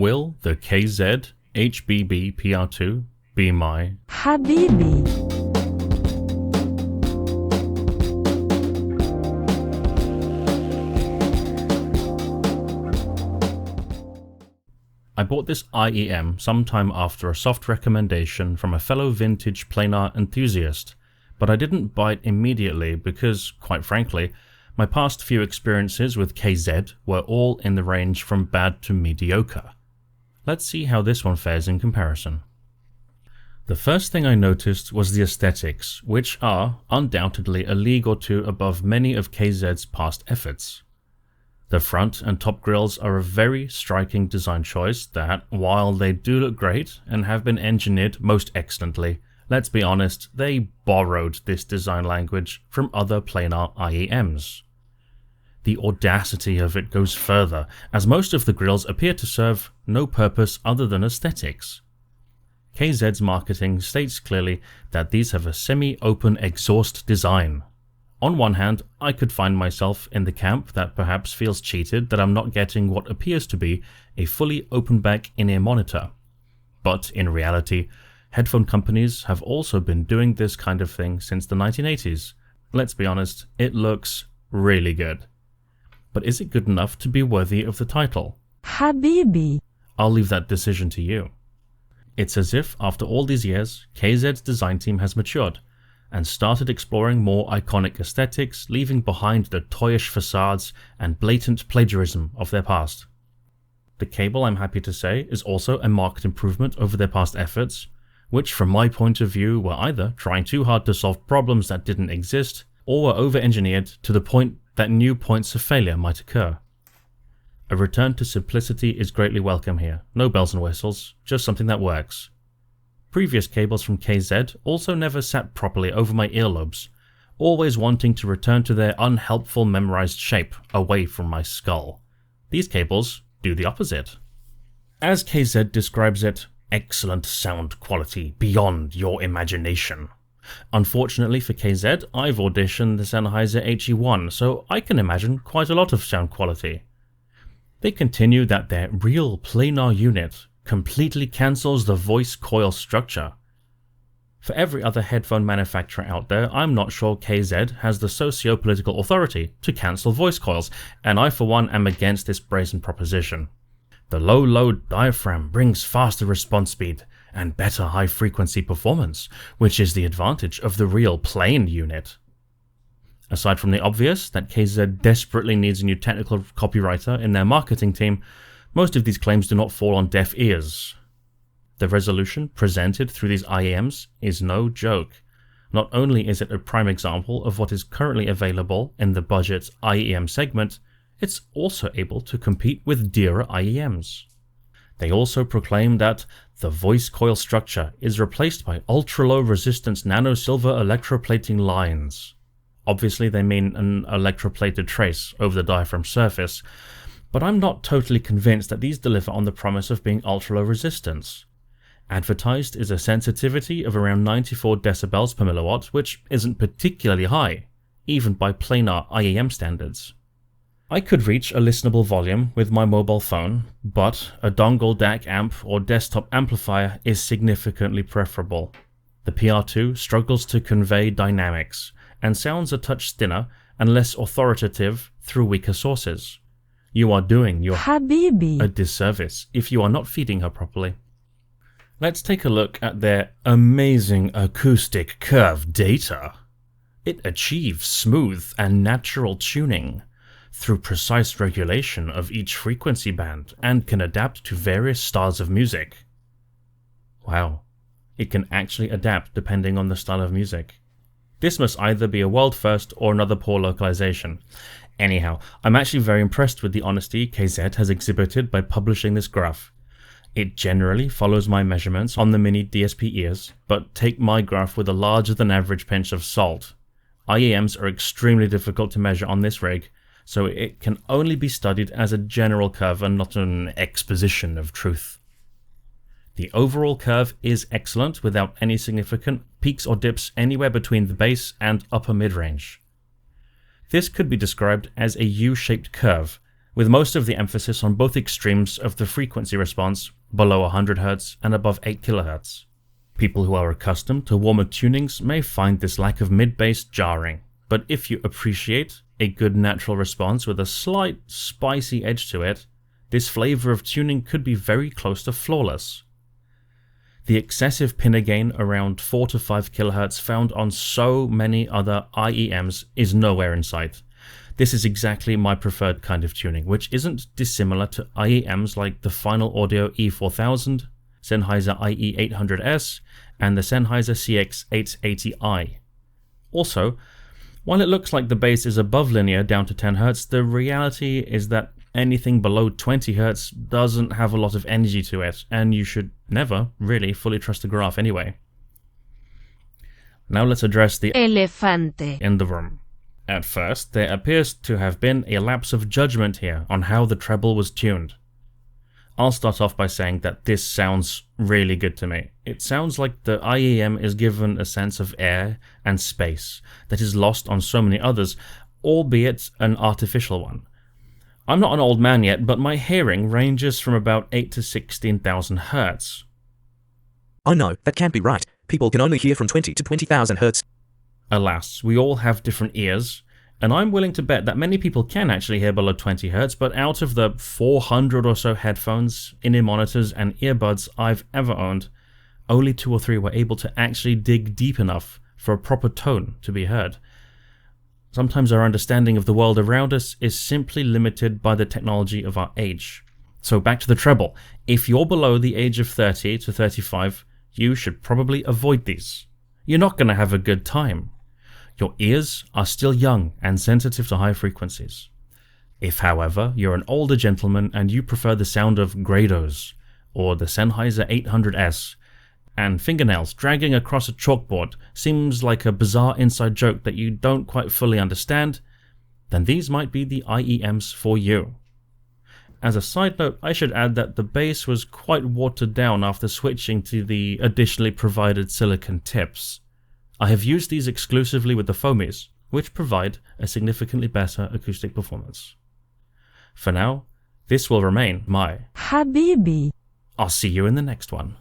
Will the KZ HBB PR2 be my HBB? I bought this IEM sometime after a soft recommendation from a fellow vintage planar enthusiast, but I didn't buy it immediately because, quite frankly, my past few experiences with KZ were all in the range from bad to mediocre. Let's see how this one fares in comparison. The first thing I noticed was the aesthetics, which are undoubtedly a league or two above many of KZ's past efforts. The front and top grills are a very striking design choice that, while they do look great and have been engineered most excellently, let's be honest, they borrowed this design language from other planar IEMs. The audacity of it goes further, as most of the grills appear to serve no purpose other than aesthetics. KZ's marketing states clearly that these have a semi-open exhaust design. On one hand, I could find myself in the camp that perhaps feels cheated that I'm not getting what appears to be a fully open-back in-ear monitor. But in reality, headphone companies have also been doing this kind of thing since the 1980s. Let's be honest, it looks really good. But is it good enough to be worthy of the title? HBB. I'll leave that decision to you. It's as if, after all these years, KZ's design team has matured and started exploring more iconic aesthetics, leaving behind the toyish facades and blatant plagiarism of their past. The cable, I'm happy to say, is also a marked improvement over their past efforts, which from my point of view were either trying too hard to solve problems that didn't exist, or were over-engineered to the point that new points of failure might occur. A return to simplicity is greatly welcome here, no bells and whistles, just something that works. Previous cables from KZ also never sat properly over my earlobes, always wanting to return to their unhelpful memorized shape away from my skull. These cables do the opposite. As KZ describes it, excellent sound quality beyond your imagination. Unfortunately for KZ, I've auditioned the Sennheiser HE1, so I can imagine quite a lot of sound quality. They continue that their real planar unit completely cancels the voice coil structure. For every other headphone manufacturer out there, I'm not sure KZ has the socio-political authority to cancel voice coils, and I for one am against this brazen proposition. The low load diaphragm brings faster response speed and better high frequency performance, which is the advantage of the real plain unit. Aside from the obvious that KZ desperately needs a new technical copywriter in their marketing team, most of these claims do not fall on deaf ears. The resolution presented through these IEMs is no joke. Not only is it a prime example of what is currently available in the budget IEM segment, it's also able to compete with dearer IEMs. They also proclaim that the voice coil structure is replaced by ultra-low resistance nano-silver electroplating lines. Obviously they mean an electroplated trace over the diaphragm surface, but I'm not totally convinced that these deliver on the promise of being ultra-low resistance. Advertised is a sensitivity of around 94 decibels per milliwatt, which isn't particularly high, even by planar IEM standards. I could reach a listenable volume with my mobile phone, but a dongle DAC amp or desktop amplifier is significantly preferable. The PR2 struggles to convey dynamics, and sounds a touch thinner and less authoritative through weaker sources. You are doing your HBB a disservice if you are not feeding her properly. Let's take a look at their amazing acoustic curve data. It achieves smooth and natural tuning through precise regulation of each frequency band and can adapt to various styles of music. Wow, it can actually adapt depending on the style of music. This must either be a world first or another poor localization. Anyhow, I'm actually very impressed with the honesty KZ has exhibited by publishing this graph. It generally follows my measurements on the mini DSP ears, but take my graph with a larger than average pinch of salt. IEMs are extremely difficult to measure on this rig, so it can only be studied as a general curve and not an exposition of truth. The overall curve is excellent without any significant peaks or dips anywhere between the bass and upper mid-range. This could be described as a U-shaped curve, with most of the emphasis on both extremes of the frequency response, below 100 Hz and above 8 kHz. People who are accustomed to warmer tunings may find this lack of mid-bass jarring, but if you appreciate a good natural response with a slight spicy edge to it, this flavor of tuning could be very close to flawless. The excessive pinna gain around 4 to 5 kHz found on so many other IEMs is nowhere in sight. This is exactly my preferred kind of tuning, which isn't dissimilar to IEMs like the Final Audio E4000, Sennheiser IE800S, and the Sennheiser CX880i. Also, while it looks like the bass is above linear down to 10 Hz, the reality is that anything below 20 Hz doesn't have a lot of energy to it, and you should never really fully trust the graph anyway. Now let's address the elefante in the room. At first, there appears to have been a lapse of judgment here on how the treble was tuned. I'll start off by saying that this sounds really good to me. It sounds like the IEM is given a sense of air and space that is lost on so many others, albeit an artificial one. I'm not an old man yet, but my hearing ranges from about 8 to 16,000 Hz. Oh no, that can't be right. People can only hear from 20 to 20,000 Hz. Alas, we all have different ears, and I'm willing to bet that many people can actually hear below 20 Hz, but out of the 400 or so headphones, in-ear monitors, and earbuds I've ever owned, only 2 or 3 were able to actually dig deep enough for a proper tone to be heard. Sometimes our understanding of the world around us is simply limited by the technology of our age. So back to the treble. If you're below the age of 30 to 35, you should probably avoid these. You're not going to have a good time. Your ears are still young and sensitive to high frequencies. If, however, you're an older gentleman and you prefer the sound of Grados or the Sennheiser 800S, and fingernails dragging across a chalkboard seems like a bizarre inside joke that you don't quite fully understand, then these might be the IEMs for you. As a side note, I should add that the bass was quite watered down after switching to the additionally provided silicon tips. I have used these exclusively with the foamies, which provide a significantly better acoustic performance. For now, this will remain my HBB. I'll see you in the next one.